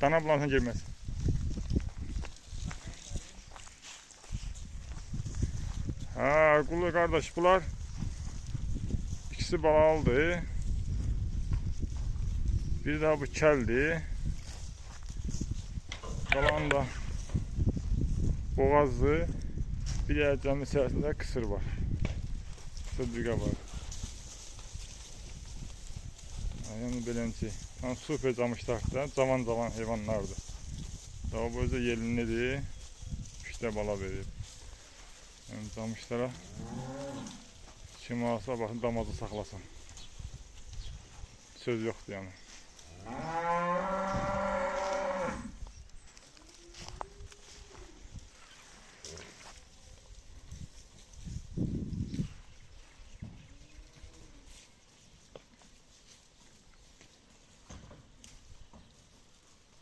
Dana bulansan girmez. Ha, Qulu kardeş bunlar ikisi balalıdır. Bir daha bu keldi. Kalan da boğazlı. Bir yerden içerisinde kısır var. Kısırcığa var. Yani belenci. Tam super camışlar. Zaman zaman hayvanlardı. Daha bu özde yelinlidir. İşte bala verir. Yani camışlara kim alsa bakın damazı saklasın. Söz yoktu yani.